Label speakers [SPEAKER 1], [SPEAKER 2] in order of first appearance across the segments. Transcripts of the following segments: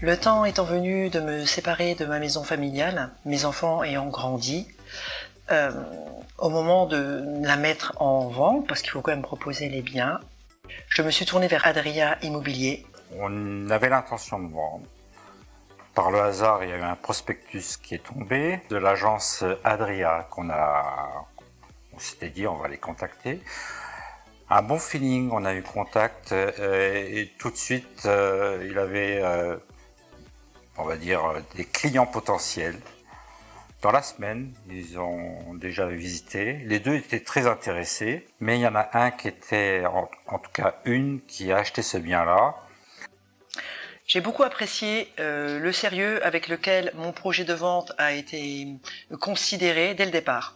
[SPEAKER 1] Le temps étant venu de me séparer de ma maison familiale, mes enfants ayant grandi, au moment de la mettre en vente, parce qu'il faut quand même proposer les biens, je me suis tournée vers Adria Immobilier.
[SPEAKER 2] On avait l'intention de vendre. Par le hasard, il y a eu un prospectus qui est tombé de l'agence Adria on s'était dit on va les contacter. Un bon feeling, on a eu contact et tout de suite il avait on va dire des clients potentiels. Dans la semaine, ils ont déjà visité. Les deux étaient très intéressés, mais il y en a un qui était, en tout cas une, qui a acheté ce bien-là.
[SPEAKER 1] J'ai beaucoup apprécié le sérieux avec lequel mon projet de vente a été considéré dès le départ.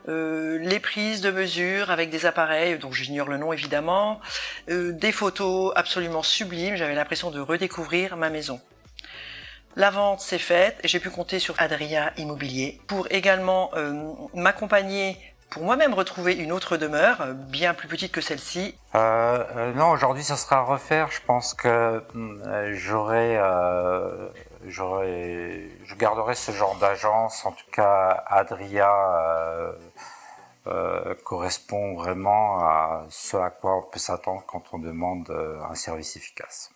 [SPEAKER 1] Les prises de mesures avec des appareils dont j'ignore le nom évidemment, des photos absolument sublimes, j'avais l'impression de redécouvrir ma maison. La vente s'est faite et j'ai pu compter sur Adria Immobilier pour également m'accompagner pour moi-même retrouver une autre demeure, bien plus petite que celle-ci.
[SPEAKER 2] Non, aujourd'hui ça sera à refaire. Je pense que je garderai ce genre d'agence. En tout cas, Adria correspond vraiment à ce à quoi on peut s'attendre quand on demande un service efficace.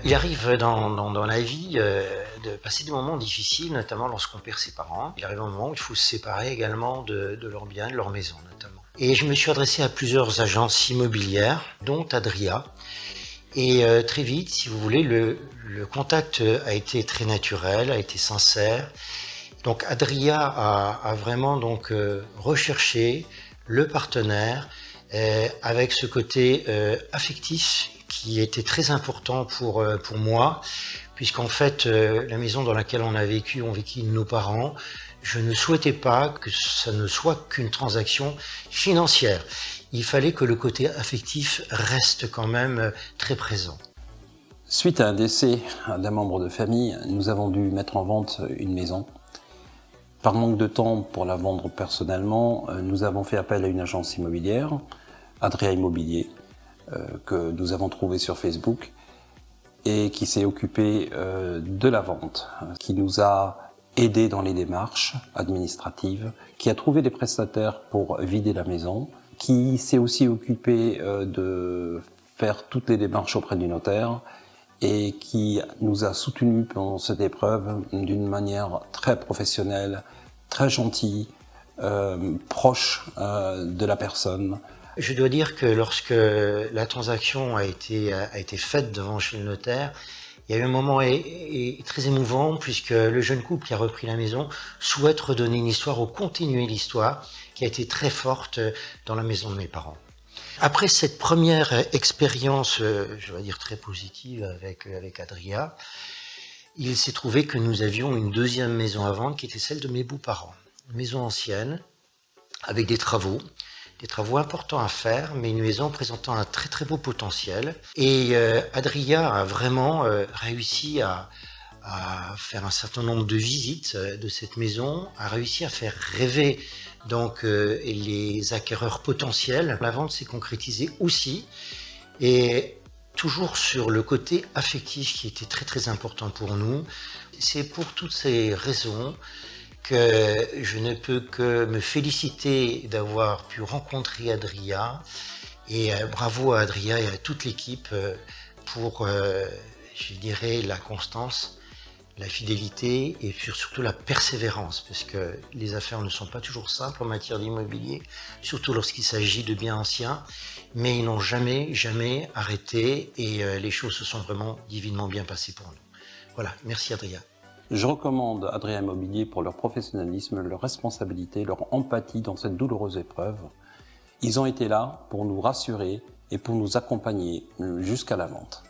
[SPEAKER 3] Il arrive dans la vie de passer des moments difficiles, notamment lorsqu'on perd ses parents. Il arrive un moment où il faut se séparer également de leurs biens, de leur maison notamment. Et je me suis adressé à plusieurs agences immobilières, dont Adria. Et très vite, si vous voulez, le contact a été très naturel, a été sincère. Donc Adria a vraiment recherché le partenaire avec ce côté affectif qui était très important pour moi, puisqu'en fait, la maison dans laquelle on ont vécu nos parents, je ne souhaitais pas que ça ne soit qu'une transaction financière. Il fallait que le côté affectif reste quand même très présent.
[SPEAKER 4] Suite à un décès d'un membre de famille, nous avons dû mettre en vente une maison. Par manque de temps pour la vendre personnellement, nous avons fait appel à une agence immobilière, Adria Immobilier, que nous avons trouvé sur Facebook et qui s'est occupé de la vente, qui nous a aidés dans les démarches administratives, qui a trouvé des prestataires pour vider la maison, qui s'est aussi occupé de faire toutes les démarches auprès du notaire et qui nous a soutenus pendant cette épreuve d'une manière très professionnelle, très gentille, proche de la personne.
[SPEAKER 3] Je dois dire que lorsque la transaction a été faite devant chez le notaire, il y a eu un moment très émouvant puisque le jeune couple qui a repris la maison souhaite redonner une histoire ou continuer l'histoire qui a été très forte dans la maison de mes parents. Après cette première expérience, je vais dire très positive avec Adria, il s'est trouvé que nous avions une deuxième maison à vendre qui était celle de mes beaux-parents. Une maison ancienne avec des travaux importants à faire, mais une maison présentant un très très beau potentiel. Et Adria a vraiment réussi à faire un certain nombre de visites de cette maison, a réussi à faire rêver les acquéreurs potentiels. La vente s'est concrétisée aussi, et toujours sur le côté affectif qui était très très important pour nous. C'est pour toutes ces raisons que je ne peux que me féliciter d'avoir pu rencontrer Adria, et bravo à Adria et à toute l'équipe pour, je dirais, la constance, la fidélité et surtout la persévérance, parce que les affaires ne sont pas toujours simples en matière d'immobilier, surtout lorsqu'il s'agit de biens anciens, mais ils n'ont jamais arrêté et les choses se sont vraiment divinement bien passées pour nous. Voilà, merci Adria.
[SPEAKER 4] Je recommande Adria Immobilier pour leur professionnalisme, leur responsabilité, leur empathie dans cette douloureuse épreuve. Ils ont été là pour nous rassurer et pour nous accompagner jusqu'à la vente.